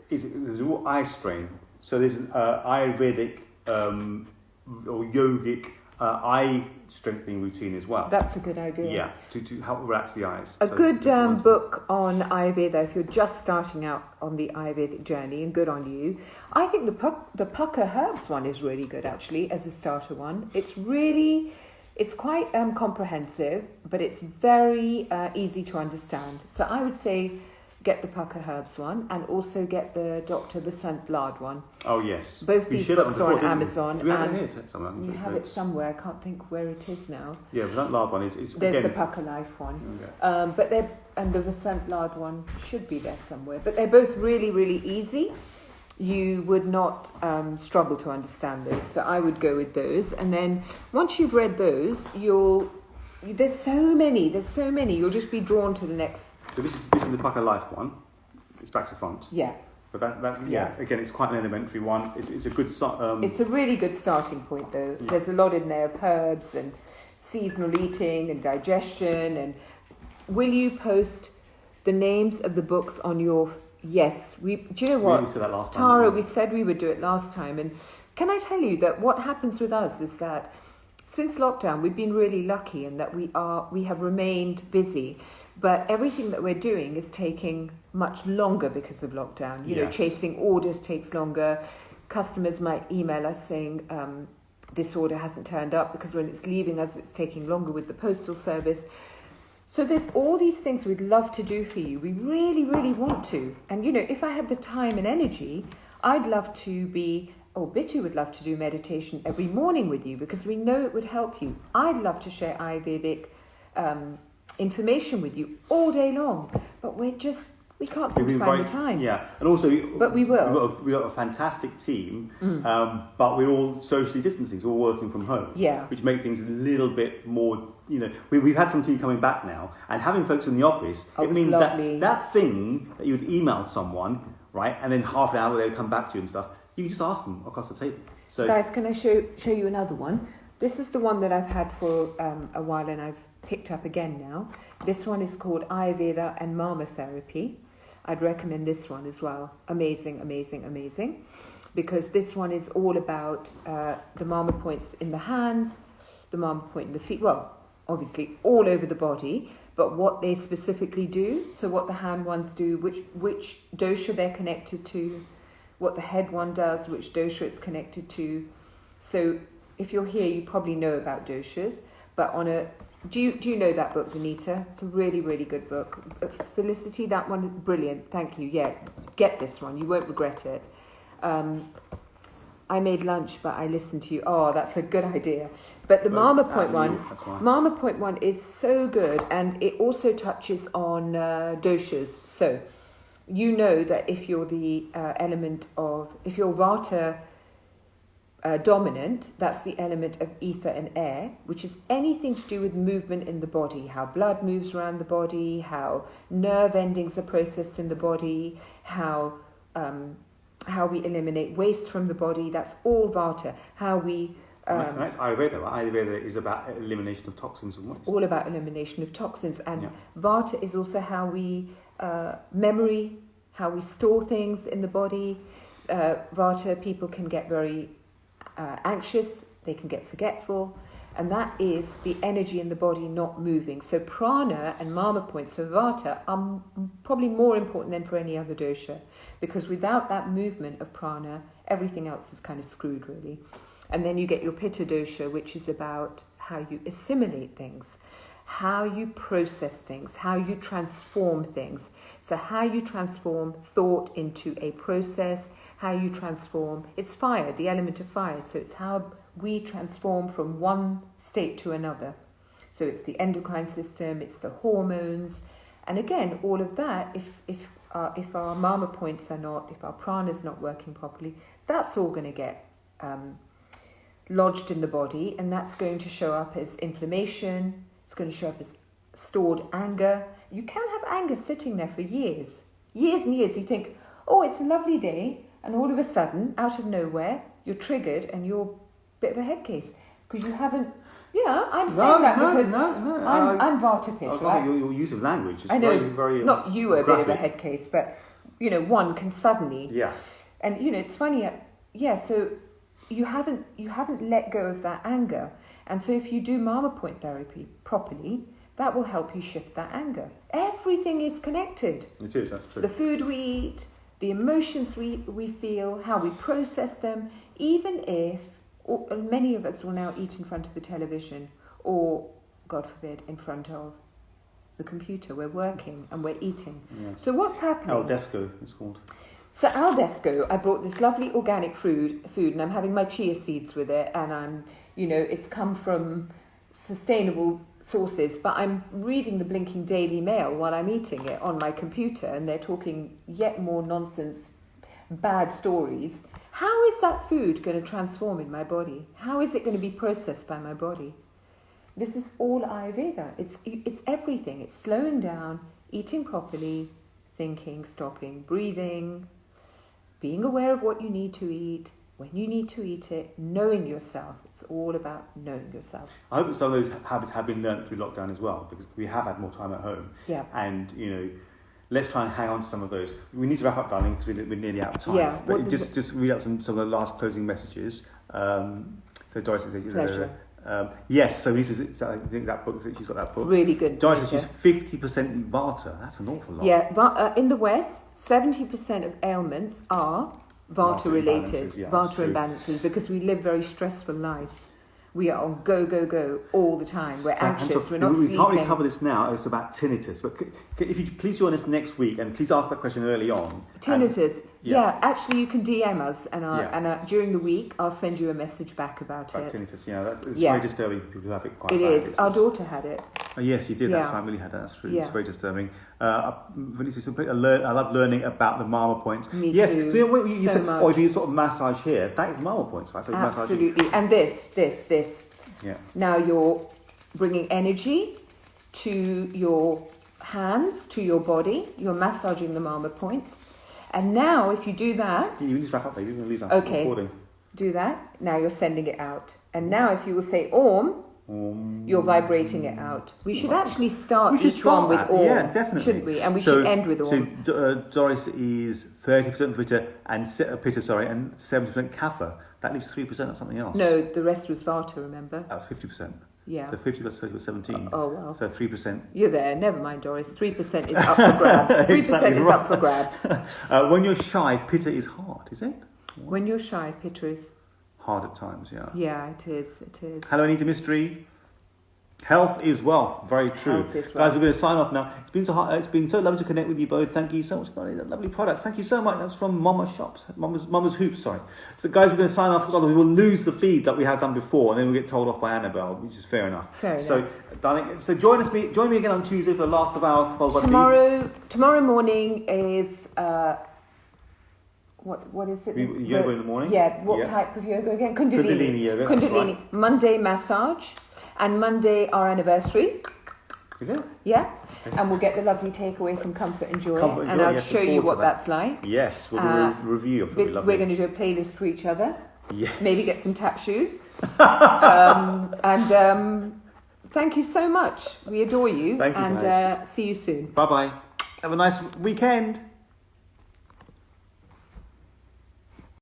there's a real eye strain. So there's an Ayurvedic or yogic eye strengthening routine as well. That's a good idea. Yeah, to help relax the eyes. A good book on Ayurveda, if you're just starting out on the Ayurvedic journey, and good on you. I think the Pucker Herbs one is really good, actually, as a starter one. It's quite comprehensive, but it's very easy to understand. So I would say get the Pucker Herbs one, and also get the Dr. Vasant Lad one. Oh, yes. Both these books are on Amazon. We have it here somewhere. You have it somewhere. I can't think where it is now. Yeah, Vasant Lad one is there's again, the Pucker Life one. Okay. And the Vasant Lad one should be there somewhere. But they're both really, really easy. You would not struggle to understand those. So I would go with those. And then once you've read those, there's so many. You'll just be drawn to the next. So this is the Pucker Life one. It's back to front. Yeah. But again, it's quite an elementary one. It's a good start. It's a really good starting point, though. Yeah. There's a lot in there of herbs and seasonal eating and digestion. And will you post the names of the books on your? Yes. Do you know what? We said that last time. Tara, we said we would do it last time. And can I tell you that what happens with us is that since lockdown, we've been really lucky in that we have remained busy. But everything that we're doing is taking much longer because of lockdown. You know, chasing orders takes longer. Customers might email us saying this order hasn't turned up because when it's leaving us, it's taking longer with the postal service. So there's all these things we'd love to do for you. We really, really want to. And, if I had the time and energy, I'd love to Bittu would love to do meditation every morning with you because we know it would help you. I'd love to share Ayurvedic information with you all day long, but we can't seem to find the time. Yeah, and also, but we will. We've got a fantastic team, but we're all socially distancing, so we're working from home. Yeah, which makes things a little bit more. We've had some team coming back now, and having folks in the office, it means that thing that you would email someone, right, and then half an hour they would come back to you and stuff. You can just ask them across the table. So, guys, can I show you another one? This is the one that I've had for a while, and I've picked up again now. This one is called Ayurveda and Mama Therapy. I'd recommend this one as well. Amazing, amazing, amazing. Because this one is all about the Mama points in the hands, the Mama point in the feet. Well, obviously all over the body, but what they specifically do. So what the hand ones do, which dosha they're connected to, what the head one does, which dosha it's connected to. So if you're here, you probably know about doshas, but do you know that book, Vanita? It's a really, really good book. Felicity, that one, brilliant. Thank you. Yeah, get this one. You won't regret it. I made lunch, but I listened to you. Oh, that's a good idea. But the Mama Point one is so good, and it also touches on doshas. So you know that if you're if you're Vata dominant, that's the element of ether and air, which is anything to do with movement in the body, how blood moves around the body, how nerve endings are processed in the body, how we eliminate waste from the body. That's all Vata. How we... that's Ayurveda, right? Ayurveda is about elimination of toxins and waste. It's all about elimination of toxins. And Vata is also how we... memory, how we store things in the body. Vata, people can get very anxious, they can get forgetful, and that is the energy in the body not moving. So prana and Mama points for Vata are probably more important than for any other dosha, because without that movement of prana, everything else is kind of screwed, really. And then you get your Pitta Dosha, which is about how you assimilate things, how you process things, how you transform things. So how you transform thought into a process, how you transform, it's fire, the element of fire. So it's how we transform from one state to another. So it's the endocrine system, it's the hormones. And again, all of that, if our Mama points are not, if our prana is not working properly, that's all going to get lodged in the body, and that's going to show up as inflammation. It's going to show up as stored anger. You can have anger sitting there for years and years. You think, oh, it's a lovely day, and all of a sudden, out of nowhere, you're triggered and you're a bit of a head case because you haven't. Yeah, I'm saying that because I'm Vata pitch, right? Your use of language is I know, very, very not you are a graphic. bit of a head case, but one can suddenly. Yeah. And it's funny. So you haven't let go of that anger. And so if you do Mama point therapy properly, that will help you shift that anger. Everything is connected. It is, that's true. The food we eat, the emotions we feel, how we process them, even if many of us will now eat in front of the television or, God forbid, in front of the computer. We're working and we're eating. Yeah. So what's happening? Al Desco, it's called. So Al Desco, I brought this lovely organic food, and I'm having my chia seeds with it, and I'm, it's come from sustainable sources, but I'm reading the blinking Daily Mail while I'm eating it on my computer, and they're talking yet more nonsense, bad stories. How is that food going to transform in my body? How is it going to be processed by my body? This is all Ayurveda. It's everything. It's slowing down, eating properly, thinking, stopping, breathing, being aware of what you need to eat, when you need to eat it, knowing yourself. It's all about knowing yourself. I hope some of those habits have been learnt through lockdown as well, because we have had more time at home. Yeah. And, let's try and hang on to some of those. We need to wrap up, darling, because we're nearly out of time. Yeah. But just read out some of the last closing messages. So Doris says, Pleasure. Yes, so I think that book, she's got that book. Really good. Doris says she's 50% Vata. That's an awful lot. Yeah, in the West, 70% of ailments are Vata related, Vata imbalances, because we live very stressful lives. We are on go all the time. We're anxious, we're not sleeping. We can't really cover this now. It's about tinnitus. But if you please join us next week, and please ask that question early on. Tinnitus. Actually, you can DM us, and during the week, I'll send you a message back about it. Tinnitus, it's very disturbing for people who have it quite bad. It is. Our daughter had it. Oh, yes, you did. That's family had that. That's true. Yeah. It's very disturbing. I love learning about the Mama points. Me yes, too. So you so said, much. Or if you sort of massage here, that is Mama points, right? So absolutely. And this. Yeah. Now you're bringing energy to your hands, to your body. You're massaging the Mama points. And now, if you do that... You need to wrap up, baby. You're going to leave that recording. Do that. Now you're sending it out. And now if you will say Om, you're vibrating it out. We should actually start each one with Om. Yeah, definitely. Shouldn't we? And we should end with Om. So Doris is 30% Pitta and 70% Kapha. That leaves 3% of something else. No, the rest was Vata, remember? That was 50%. Yeah. So 50 plus 30 was 17. Oh, well. So 3%. You're there. Never mind, Doris. 3% is up for grabs. 3% Exactly is right. up for grabs. When you're shy, Pitta is hard, is it? When you're shy, Pitta is... Hard at times, yeah. Yeah, it is. It is. Hello, Anita Mystery. Health is wealth. Very true. Health is wealth. Guys, we're going to sign off now. It's been so lovely to connect with you both. Thank you so much for the lovely products. Thank you so much. That's from Mama's Hoops, sorry. So guys, we're going to sign off because we will lose the feed that we had done before and then we'll get told off by Annabelle, which is fair enough. So, darling, so join me again on Tuesday for the last of our... Tomorrow morning is... What is it? Yoga in the morning? Yeah, what type of yoga again? Kundalini Yoga. Kundalini. Right. Monday massage and Monday our anniversary. Is it? Yeah. Okay. And we'll get the lovely takeaway from Comfort and Joy. And I'll show you what that's like. Yes, we'll do a review. We're going to do a playlist for each other. Yes. Maybe get some tap shoes. Thank you so much. We adore you. Thank you, and see you soon. Bye-bye. Have a nice weekend.